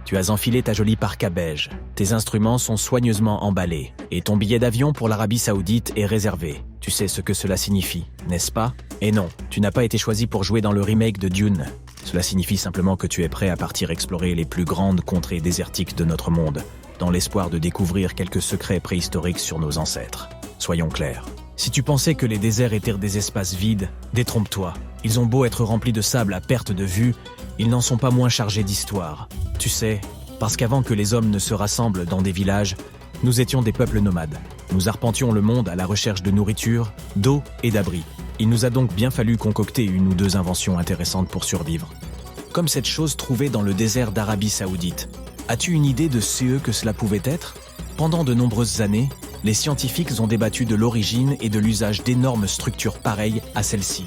Tu as enfilé ta jolie parka beige, tes instruments sont soigneusement emballés, et ton billet d'avion pour l'Arabie Saoudite est réservé. Tu sais ce que cela signifie, n'est-ce pas? Et non, tu n'as pas été choisi pour jouer dans le remake de Dune. Cela signifie simplement que tu es prêt à partir explorer les plus grandes contrées désertiques de notre monde, dans l'espoir de découvrir quelques secrets préhistoriques sur nos ancêtres. Soyons clairs. Si tu pensais que les déserts étaient des espaces vides, détrompe-toi. Ils ont beau être remplis de sable à perte de vue, ils n'en sont pas moins chargés d'histoire. Tu sais, parce qu'avant que les hommes ne se rassemblent dans des villages, nous étions des peuples nomades. Nous arpentions le monde à la recherche de nourriture, d'eau et d'abri. Il nous a donc bien fallu concocter une ou deux inventions intéressantes pour survivre. Comme cette chose trouvée dans le désert d'Arabie Saoudite. As-tu une idée de ce que cela pouvait être? Pendant de nombreuses années, les scientifiques ont débattu de l'origine et de l'usage d'énormes structures pareilles à celle-ci.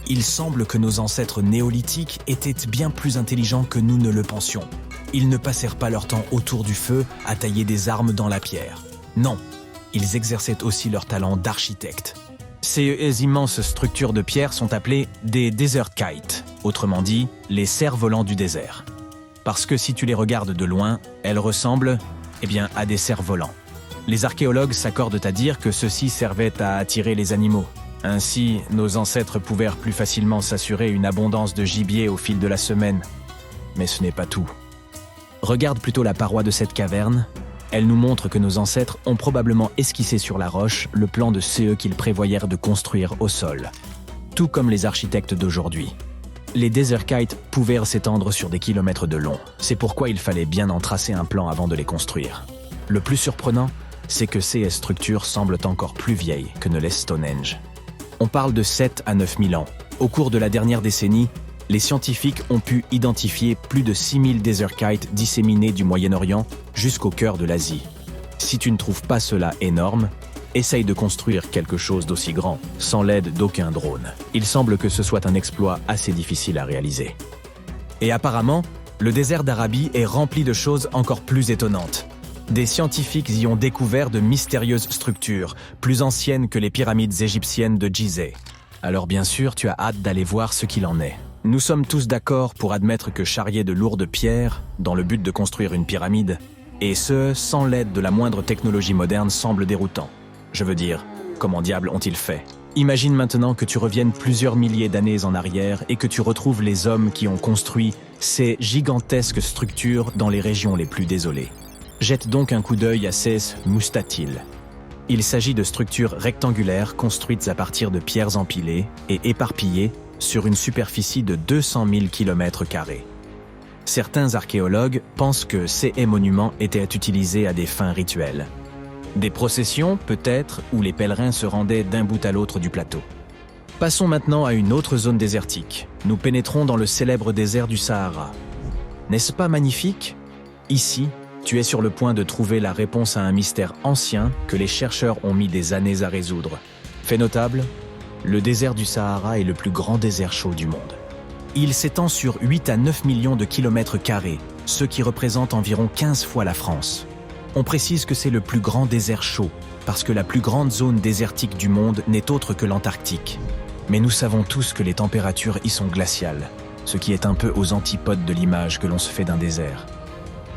Il semble que nos ancêtres néolithiques étaient bien plus intelligents que nous ne le pensions. Ils ne passèrent pas leur temps autour du feu à tailler des armes dans la pierre. Non, ils exerçaient aussi leur talent d'architecte. Ces immenses structures de pierre sont appelées des desert kites, autrement dit, les cerfs-volants du désert. Parce que si tu les regardes de loin, elles ressemblent, à des cerfs-volants. Les archéologues s'accordent à dire que ceux-ci servaient à attirer les animaux. Ainsi, nos ancêtres pouvaient plus facilement s'assurer une abondance de gibier au fil de la semaine. Mais ce n'est pas tout. Regarde plutôt la paroi de cette caverne. Elle nous montre que nos ancêtres ont probablement esquissé sur la roche le plan de ce qu'ils prévoyèrent de construire au sol. Tout comme les architectes d'aujourd'hui. Les desert kites pouvaient s'étendre sur des kilomètres de long. C'est pourquoi il fallait bien en tracer un plan avant de les construire. Le plus surprenant, c'est que ces structures semblent encore plus vieilles que ne l'est Stonehenge. On parle de 7 à 9 000 ans. Au cours de la dernière décennie, les scientifiques ont pu identifier plus de 6000 desert kites disséminés du Moyen-Orient jusqu'au cœur de l'Asie. Si tu ne trouves pas cela énorme, essaye de construire quelque chose d'aussi grand, sans l'aide d'aucun drone. Il semble que ce soit un exploit assez difficile à réaliser. Et apparemment, le désert d'Arabie est rempli de choses encore plus étonnantes. Des scientifiques y ont découvert de mystérieuses structures, plus anciennes que les pyramides égyptiennes de Gizeh. Alors bien sûr, tu as hâte d'aller voir ce qu'il en est. Nous sommes tous d'accord pour admettre que charrier de lourdes pierres, dans le but de construire une pyramide, et ce, sans l'aide de la moindre technologie moderne, semble déroutant. Je veux dire, comment diable ont-ils fait? Imagine maintenant que tu reviennes plusieurs milliers d'années en arrière et que tu retrouves les hommes qui ont construit ces gigantesques structures dans les régions les plus désolées. Jette donc un coup d'œil à ces mustatil. Il s'agit de structures rectangulaires construites à partir de pierres empilées et éparpillées sur une superficie de 200 000 km². Certains archéologues pensent que ces monuments étaient utilisés à des fins rituelles. Des processions, peut-être, où les pèlerins se rendaient d'un bout à l'autre du plateau. Passons maintenant à une autre zone désertique. Nous pénétrons dans le célèbre désert du Sahara. N'est-ce pas magnifique? Ici, tu es sur le point de trouver la réponse à un mystère ancien que les chercheurs ont mis des années à résoudre. Fait notable, le désert du Sahara est le plus grand désert chaud du monde. Il s'étend sur 8 à 9 millions de kilomètres carrés, ce qui représente environ 15 fois la France. On précise que c'est le plus grand désert chaud, parce que la plus grande zone désertique du monde n'est autre que l'Antarctique. Mais nous savons tous que les températures y sont glaciales, ce qui est un peu aux antipodes de l'image que l'on se fait d'un désert.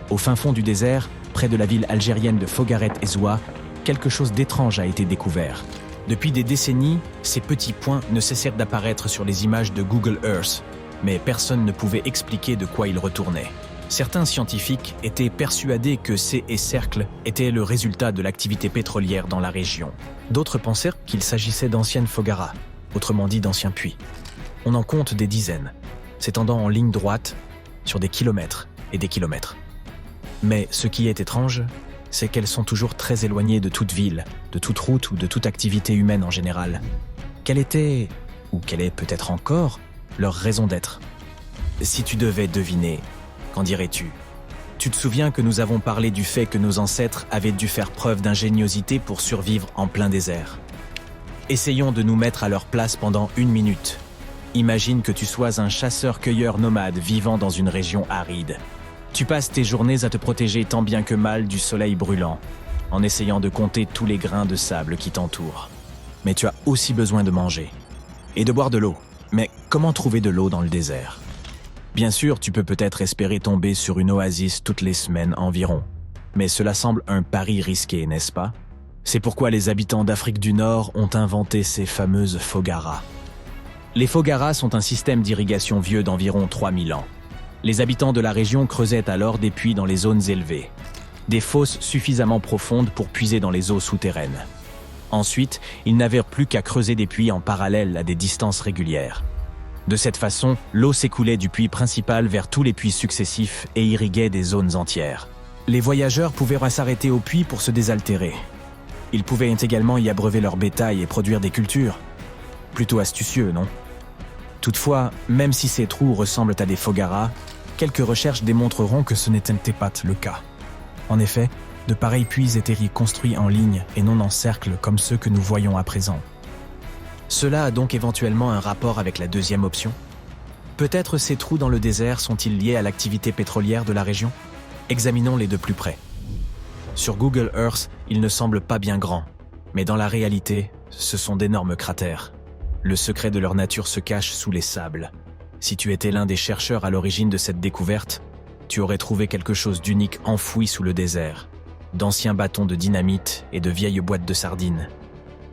Au fin fond du désert, près de la ville algérienne de Fogaret-Ezouat, quelque chose d'étrange a été découvert. Depuis des décennies, ces petits points ne cessèrent d'apparaître sur les images de Google Earth, mais personne ne pouvait expliquer de quoi ils retournaient. Certains scientifiques étaient persuadés que ces cercles étaient le résultat de l'activité pétrolière dans la région. D'autres pensèrent qu'il s'agissait d'anciennes fogaras, autrement dit d'anciens puits. On en compte des dizaines, s'étendant en ligne droite sur des kilomètres et des kilomètres. Mais ce qui est étrange, c'est qu'elles sont toujours très éloignées de toute ville, de toute route ou de toute activité humaine en général. Quelle était, ou quelle est peut-être encore, leur raison d'être? Si tu devais deviner, qu'en dirais-tu? Tu te souviens que nous avons parlé du fait que nos ancêtres avaient dû faire preuve d'ingéniosité pour survivre en plein désert. Essayons de nous mettre à leur place pendant 1 minute. Imagine que tu sois un chasseur-cueilleur nomade vivant dans une région aride. Tu passes tes journées à te protéger tant bien que mal du soleil brûlant, en essayant de compter tous les grains de sable qui t'entourent. Mais tu as aussi besoin de manger et de boire de l'eau. Mais comment trouver de l'eau dans le désert? Bien sûr, tu peux peut-être espérer tomber sur une oasis toutes les semaines environ. Mais cela semble un pari risqué, n'est-ce pas? C'est pourquoi les habitants d'Afrique du Nord ont inventé ces fameuses fogaras. Les fogaras sont un système d'irrigation vieux d'environ 3000 ans. Les habitants de la région creusaient alors des puits dans les zones élevées, des fosses suffisamment profondes pour puiser dans les eaux souterraines. Ensuite, ils n'avaient plus qu'à creuser des puits en parallèle à des distances régulières. De cette façon, l'eau s'écoulait du puits principal vers tous les puits successifs et irriguait des zones entières. Les voyageurs pouvaient s'arrêter au puits pour se désaltérer. Ils pouvaient également y abreuver leur bétail et produire des cultures. Plutôt astucieux, non? Toutefois, même si ces trous ressemblent à des fogaras, quelques recherches démontreront que ce n'était pas le cas. En effet, de pareils puits étaient construits en ligne et non en cercle comme ceux que nous voyons à présent. Cela a donc éventuellement un rapport avec la deuxième option? Peut-être ces trous dans le désert sont-ils liés à l'activité pétrolière de la région? Examinons-les de plus près. Sur Google Earth, ils ne semblent pas bien grands, mais dans la réalité, ce sont d'énormes cratères. Le secret de leur nature se cache sous les sables. Si tu étais l'un des chercheurs à l'origine de cette découverte, tu aurais trouvé quelque chose d'unique enfoui sous le désert, d'anciens bâtons de dynamite et de vieilles boîtes de sardines.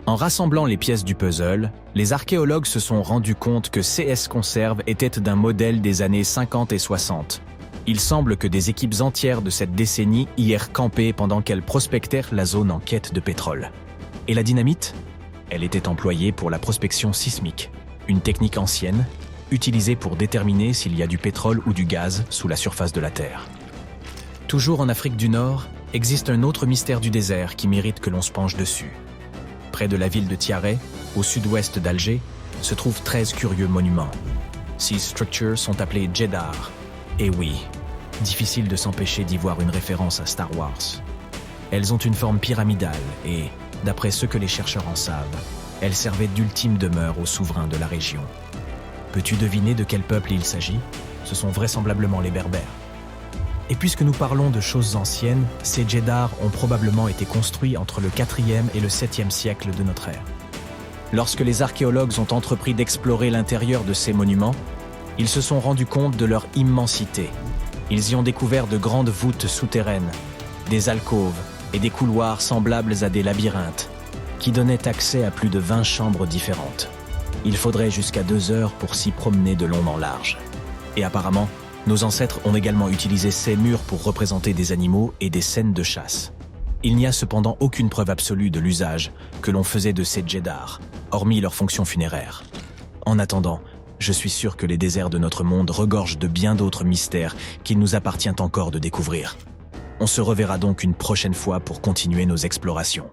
En rassemblant les pièces du puzzle, les archéologues se sont rendus compte que CS Conserve était d'un modèle des années 50 et 60. Il semble que des équipes entières de cette décennie y aient campé pendant qu'elles prospectèrent la zone en quête de pétrole. Et la dynamite? Elle était employée pour la prospection sismique, une technique ancienne, utilisée pour déterminer s'il y a du pétrole ou du gaz sous la surface de la Terre. Toujours en Afrique du Nord, existe un autre mystère du désert qui mérite que l'on se penche dessus. Près de la ville de Tiaré, au sud-ouest d'Alger, se trouvent 13 curieux monuments. Ces structures sont appelées Djedar. Et oui, difficile de s'empêcher d'y voir une référence à Star Wars. Elles ont une forme pyramidale et, d'après ce que les chercheurs en savent, elles servaient d'ultime demeure aux souverains de la région. Peux-tu deviner de quel peuple il s'agit? Ce sont vraisemblablement les Berbères. Et puisque nous parlons de choses anciennes, ces Djedar ont probablement été construits entre le 4e et le 7e siècle de notre ère. Lorsque les archéologues ont entrepris d'explorer l'intérieur de ces monuments, ils se sont rendus compte de leur immensité. Ils y ont découvert de grandes voûtes souterraines, des alcôves et des couloirs semblables à des labyrinthes, qui donnaient accès à plus de 20 chambres différentes. Il faudrait jusqu'à 2 heures pour s'y promener de long en large. Et apparemment, nos ancêtres ont également utilisé ces murs pour représenter des animaux et des scènes de chasse. Il n'y a cependant aucune preuve absolue de l'usage que l'on faisait de ces Djedar, hormis leur fonction funéraire. En attendant, je suis sûr que les déserts de notre monde regorgent de bien d'autres mystères qu'il nous appartient encore de découvrir. On se reverra donc une prochaine fois pour continuer nos explorations.